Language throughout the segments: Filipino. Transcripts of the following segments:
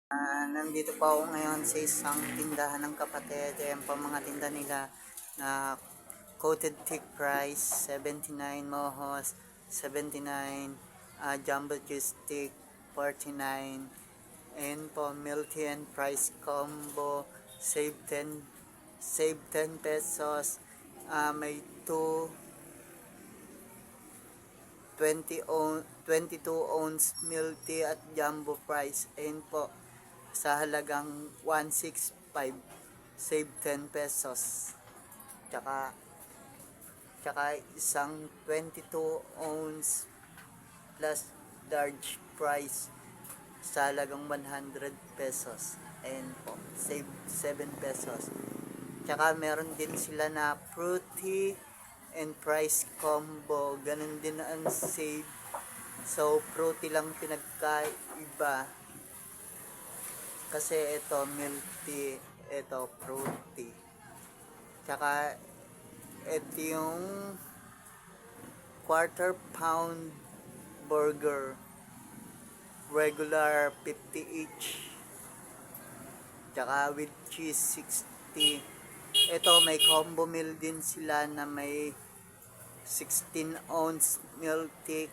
Nandito po ako ngayon sa isang tindahan ng kapatid. Ayan po mga tinda nila na coated thick price, 79 mohos, 79 jumbo juice stick, 49. Ayan po, milk tea and price combo, save 10 pesos. May 2 22 ounce milk tea at jumbo price. Ayan po, sa halagang 165, save 10 pesos. Tsaka, tsaka isang 22 ounce plus large price sa halagang 100 pesos. Ayan po, save 7 pesos. Tsaka meron din sila na fruity and price combo. Ganun din ang save. So, fruity lang pinagkaiba. Kasi ito milk tea, ito fruity. Tsaka ito yung quarter pound burger. Regular 50 each. Tsaka with cheese 60. Ito may combo meal din sila na may 16 ounce milk tea,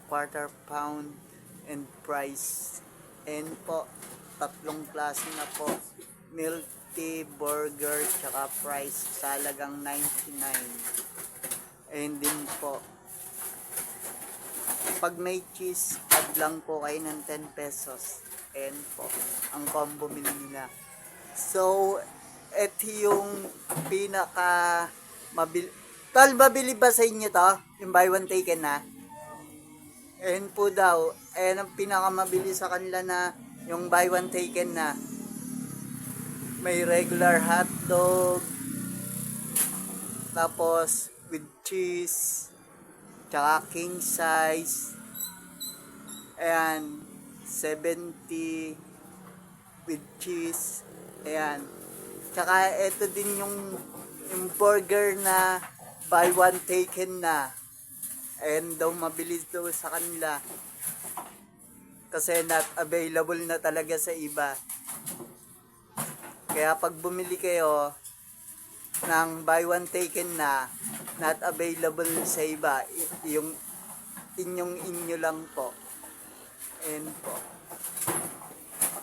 quarter pound and price. And po, tatlong klase na po, milk tea, burger, tsaka price sa halagang 99. And din po, pag may cheese, add lang po kayo ng 10 pesos. And po, ang combo meal nila. So, ito yung pinaka mabili. Tal, mabili ba sa inyo to? Yung buy one taken na? Ayan po daw. Ayan ang pinakamabili sa kanila na yung buy one taken na. May regular hotdog. Tapos with cheese. Tsaka king size. Ayan. 70 with cheese. Ayan. Tsaka ito din yung burger na buy one taken na. And daw mabilis daw sa kanila. Kasi not available na talaga sa iba. Kaya pag bumili kayo ng buy one taken na, not available sa iba. Yung inyo lang po. And po.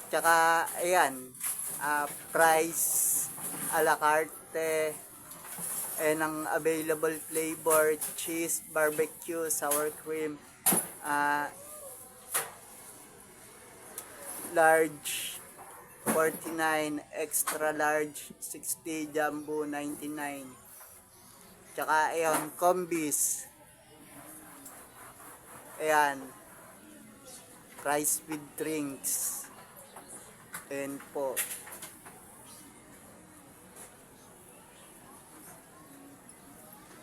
Tsaka, ayan, price, a la carte, and ang available flavor, cheese, barbecue, sour cream, large 49, extra large 60, jumbo 99. Tsaka ayan, combis. Ayan, rice with drinks. Ayan po.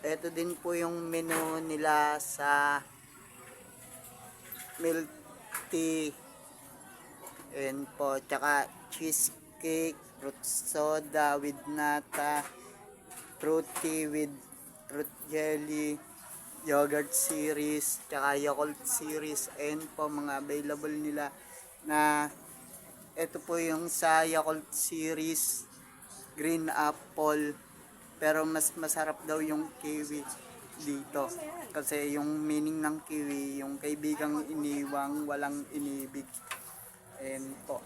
Ito din po yung menu nila sa milk tea. Ayan po. Tsaka cheesecake, fruit soda with nata, fruity with fruit jelly, yogurt series, tsaka Yakult series. Ayan po mga available nila na ito po yung sa Yakult series, green apple. Pero mas masarap daw yung kiwi dito. Kasi yung meaning ng kiwi, yung kaibigang iniwang, walang inibig. Ayan po.